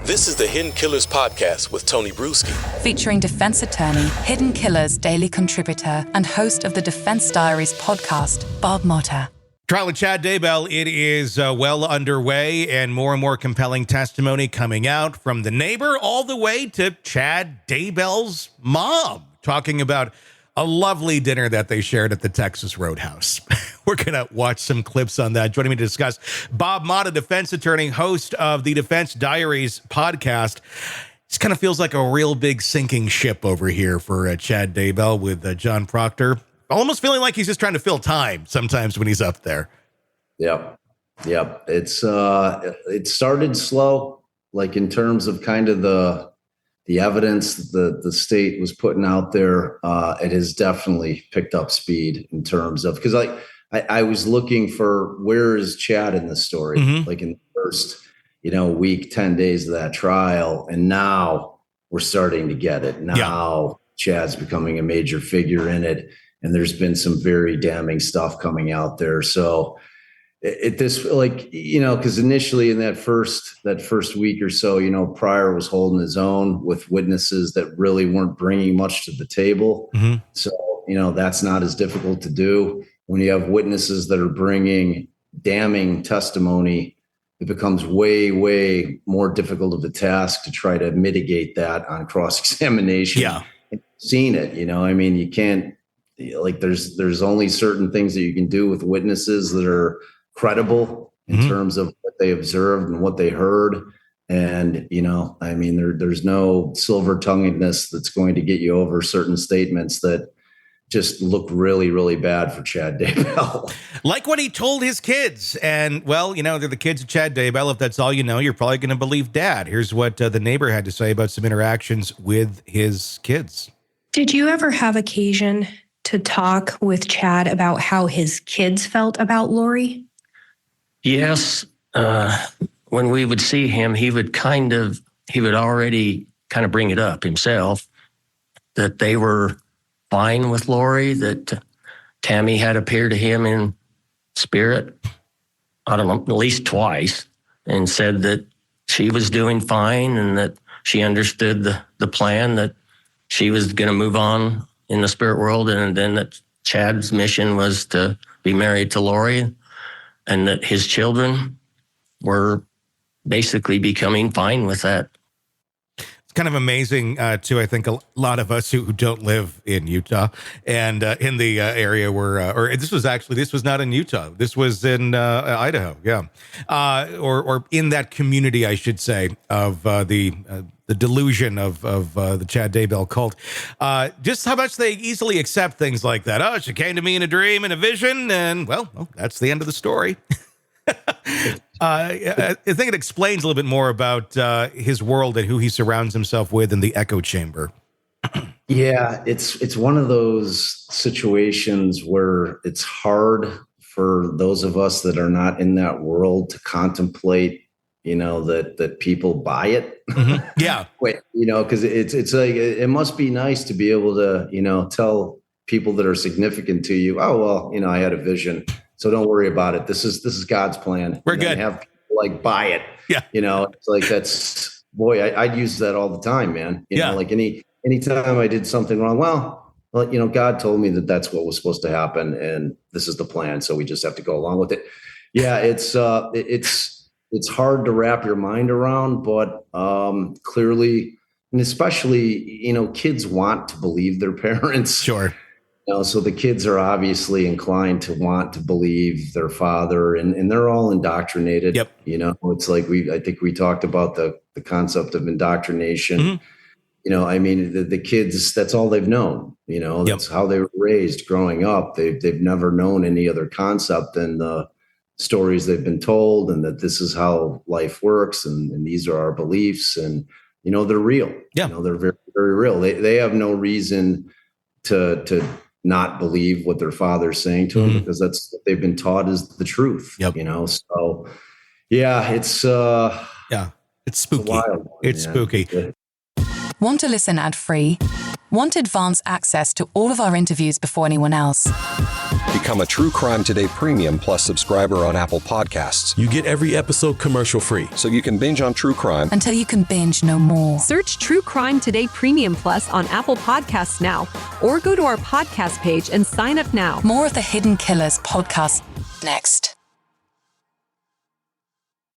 This is the Hidden Killers Podcast with Tony Brueski. Featuring defense attorney, Hidden Killers daily contributor, and host of the Defense Diaries podcast, Bob Motta. Trial of Chad Daybell, it is well underway, and more compelling testimony coming out from the neighbor all the way to Chad Daybell's mom, talking about a lovely dinner that they shared at the Texas Roadhouse. We're going to watch some clips on that. Joining me to discuss, Bob Motta, defense attorney, host of the Defense Diaries podcast. This kind of feels like a real big sinking ship over here for Chad Daybell with John Proctor. Almost feeling like he's just trying to fill time sometimes when he's up there. Yep. It's it started slow, like in terms of kind of the evidence that the state was putting out there. It has definitely picked up speed in terms of, because I was looking for, where is Chad in the story? Mm-hmm. Like in the first, week, 10 days of that trial. And now we're starting to get it. Now Chad's becoming a major figure in it. And there's been some very damning stuff coming out there. So because initially in that first week or so, Pryor was holding his own with witnesses that really weren't bringing much to the table. Mm-hmm. So, that's not as difficult to do. When you have witnesses that are bringing damning testimony, it becomes way, way more difficult of a task to try to mitigate that on cross-examination. Yeah. Seen it, you can't, there's only certain things that you can do with witnesses that are credible in mm-hmm. terms of what they observed and what they heard. And, there's no silver-tonguedness that's going to get you over certain statements that just look really, really bad for Chad Daybell. Like what he told his kids. And, they're the kids of Chad Daybell. If that's all you know, you're probably going to believe Dad. Here's what the neighbor had to say about some interactions with his kids. Did you ever have occasion to talk with Chad about how his kids felt about Lori? Yes. When we would see him, he would already kind of bring it up himself, that they were fine with Lori, that Tammy had appeared to him in spirit, I don't know, at least twice, and said that she was doing fine and that she understood the plan, that she was going to move on in the spirit world, and then that Chad's mission was to be married to Lori, and that his children were basically becoming fine with that. It's kind of amazing to, I think, a lot of us who don't live in Utah and in the area where, this was not in Utah. This was in Idaho. Yeah. Or in that community, I should say, of the delusion of the Chad Daybell cult. Just how much they easily accept things like that. Oh, she came to me in a dream, in a vision, and that's the end of the story. I think it explains a little bit more about his world and who he surrounds himself with in the echo chamber. Yeah, it's one of those situations where it's hard for those of us that are not in that world to contemplate, that people buy it. Mm-hmm. Yeah. Because it's like, it must be nice to be able to, tell people that are significant to you, oh, well, I had a vision, so don't worry about it. This is God's plan. We're good. Have people buy it. Yeah. It's like, I'd use that all the time, man. Anytime I did something wrong, God told me that that's what was supposed to happen, and this is the plan, so we just have to go along with it. Yeah, it's hard to wrap your mind around, but clearly, and especially, kids want to believe their parents. Sure. So the kids are obviously inclined to want to believe their father, and they're all indoctrinated. Yep. It's like I think we talked about the concept of indoctrination. Mm-hmm. The kids, that's all they've known. That's how they were raised growing up. They've never known any other concept than the stories they've been told, and that this is how life works, and these are our beliefs, and they're real. Yeah. They're very, very real. They have no reason to not believe what their father's saying to them, mm-hmm. because that's what they've been taught is the truth. Yep. So yeah, it's spooky. It's a wild one, it's spooky. Want to listen ad-free? Want advanced access to all of our interviews before anyone else? Become a True Crime Today Premium Plus subscriber on Apple Podcasts. You get every episode commercial free. So you can binge on true crime Until you can binge no more. Search True Crime Today Premium Plus on Apple Podcasts now, or go to our podcast page and sign up now. More of the Hidden Killers podcast next.